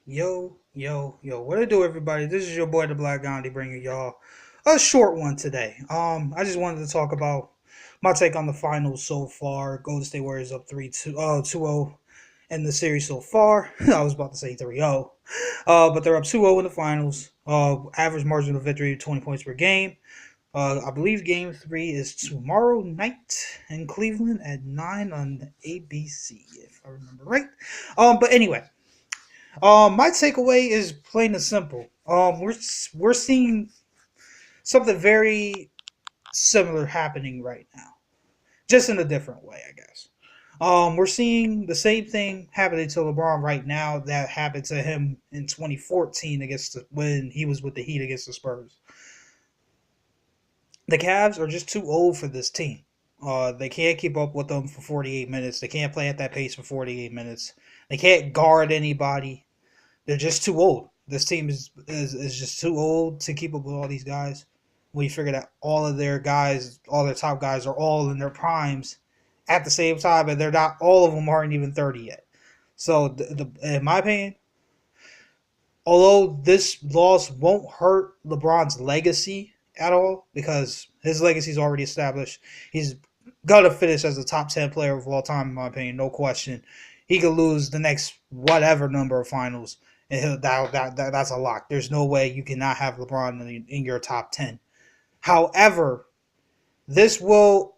Yo, what it do, everybody? This is your boy, the Black Gandhi, bringing y'all a short one today. I just wanted to talk about my take on the finals so far. Golden State Warriors up 2-0 in the series so far. I was about to say 3-0, but they're up 2-0 in the finals. Average margin of victory, 20 points per game. I believe Game 3 is tomorrow night in Cleveland at 9 on ABC, if I remember right. But anyway. My takeaway is plain and simple. We're seeing something very similar happening right now, just in a different way, I guess. We're seeing the same thing happening to LeBron right now that happened to him in 2014 when he was with the Heat against the Spurs. The Cavs are just too old for this team. They can't keep up with them for 48 minutes. They can't play at that pace for 48 minutes. They can't guard anybody. They're just too old. This team is just too old to keep up with all these guys. When you figure that all of their guys, all their top guys, are all in their primes at the same time, and they're not all of them aren't even 30 yet. So, in my opinion, although this loss won't hurt LeBron's legacy at all because his legacy is already established, he's gonna finish as a top 10 player of all time, in my opinion, no question. He could lose the next whatever number of finals, and that's a lock. There's no way you cannot have LeBron in your top 10. However, this will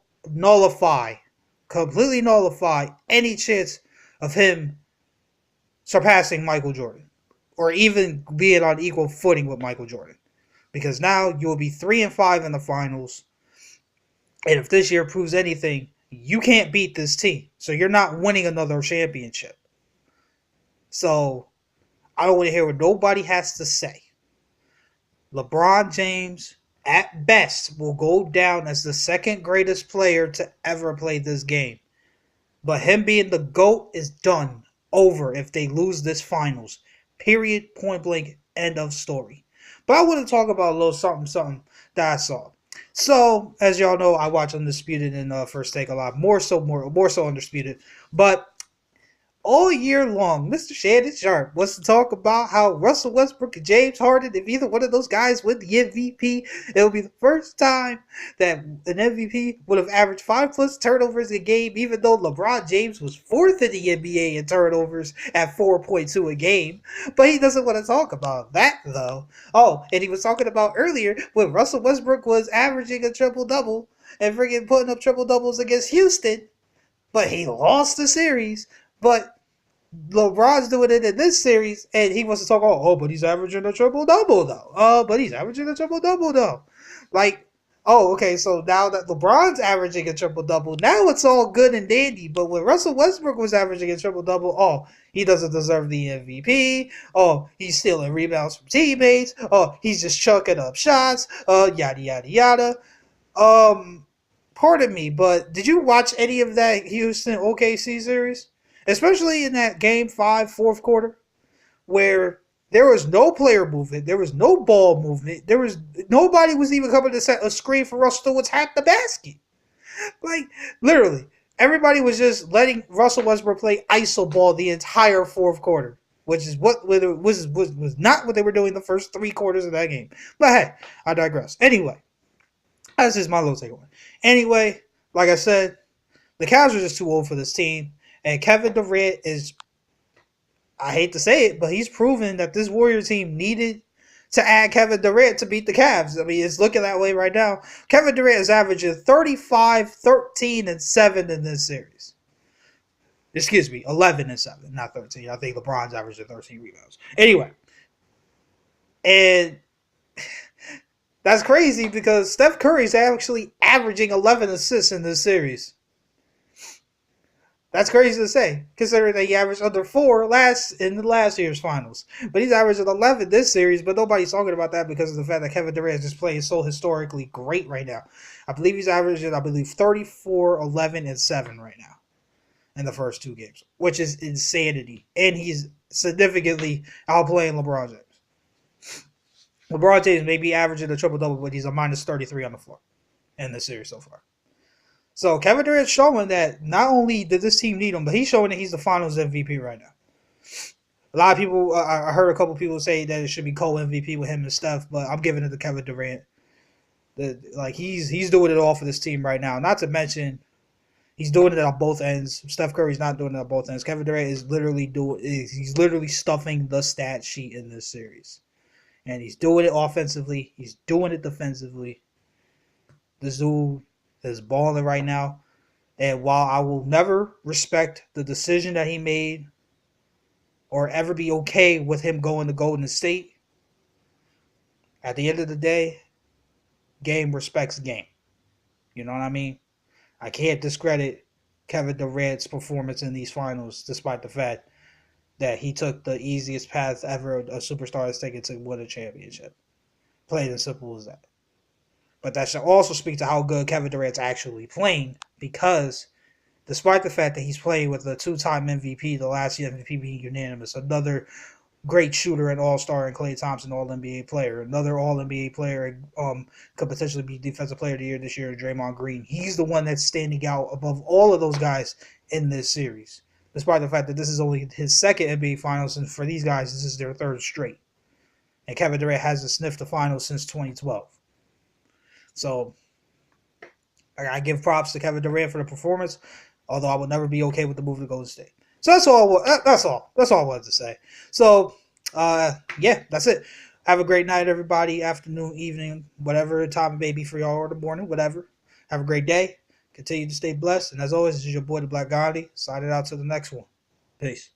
completely nullify any chance of him surpassing Michael Jordan or even being on equal footing with Michael Jordan. Because now you will be 3-5 in the finals. And if this year proves anything, you can't beat this team. So you're not winning another championship. So I don't want to hear what nobody has to say. LeBron James, at best, will go down as the second greatest player to ever play this game. But him being the GOAT is done. Over if they lose this finals. Period. Point blank. End of story. But I want to talk about a little something that I saw. So, as y'all know, I watch Undisputed and First Take a lot. More so Undisputed. But all year long, Mr. Shannon Sharpe wants to talk about how Russell Westbrook and James Harden, if either one of those guys win the MVP, it will be the first time that an MVP would have averaged 5+ turnovers a game, even though LeBron James was fourth in the NBA in turnovers at 4.2 a game. But he doesn't want to talk about that, though. Oh, and he was talking about earlier when Russell Westbrook was averaging a triple-double and freaking putting up triple-doubles against Houston, but he lost the series. But LeBron's doing it in this series, and he wants to talk, but he's averaging a triple-double, though. Like, okay, so now that LeBron's averaging a triple-double, now it's all good and dandy. But when Russell Westbrook was averaging a triple-double, he doesn't deserve the MVP. He's stealing rebounds from teammates. He's just chucking up shots. Yada, yada, yada. Pardon me, but did you watch any of that Houston OKC series? Especially in that game 5, fourth quarter, where there was no player movement, there was no ball movement, nobody was even coming to set a screen for Russell to attack the basket. Like, literally, everybody was just letting Russell Westbrook play iso ball the entire fourth quarter, which is was not what they were doing the first 3 quarters of that game. But hey, I digress. Anyway, that's just my little takeaway. Anyway, like I said, the Cavs are just too old for this team. And Kevin Durant is, I hate to say it, but he's proven that this Warrior team needed to add Kevin Durant to beat the Cavs. I mean, it's looking that way right now. Kevin Durant is averaging 35, 13, and 7 in this series. Excuse me, 11 and 7, not 13. I think LeBron's averaging 13 rebounds. Anyway, and that's crazy because Steph Curry's actually averaging 11 assists in this series. That's crazy to say, considering that he averaged under 4 in the last year's finals. But he's averaging 11 this series, but nobody's talking about that because of the fact that Kevin Durant is just playing so historically great right now. I believe he's averaging, 34, 11, and 7 right now in the first 2 games, which is insanity. And he's significantly outplaying LeBron James. LeBron James may be averaging a triple-double, but he's a minus 33 on the floor in this series so far. So Kevin Durant's showing that not only did this team need him, but he's showing that he's the Finals MVP right now. A lot of people, I heard a couple people say that it should be co-MVP with him and Steph, but I'm giving it to Kevin Durant. Like he's doing it all for this team right now. Not to mention he's doing it on both ends. Steph Curry's not doing it on both ends. Kevin Durant is literally he's literally stuffing the stat sheet in this series, and he's doing it offensively. He's doing it defensively. This dude is balling right now. And while I will never respect the decision that he made or ever be okay with him going to Golden State, at the end of the day, game respects game. You know what I mean? I can't discredit Kevin Durant's performance in these finals, despite the fact that he took the easiest path ever a superstar has taken to win a championship. Plain and simple as that. But that should also speak to how good Kevin Durant's actually playing, because despite the fact that he's playing with a two-time MVP, the last year MVP being unanimous, another great shooter and all-star and Klay Thompson all-NBA player, another all-NBA player, could potentially be defensive player of the year this year, Draymond Green. He's the one that's standing out above all of those guys in this series, despite the fact that this is only his second NBA Finals, and for these guys, this is their third straight. And Kevin Durant hasn't sniffed the finals since 2012. So I give props to Kevin Durant for the performance, although I would never be okay with the move to Golden State. So that's all. That's all. That's all I wanted to say. So, yeah, that's it. Have a great night, everybody. Afternoon, evening, whatever time it may be for y'all, or the morning, whatever. Have a great day. Continue to stay blessed. And as always, this is your boy, the Black Gandhi. Signing out to the next one. Peace.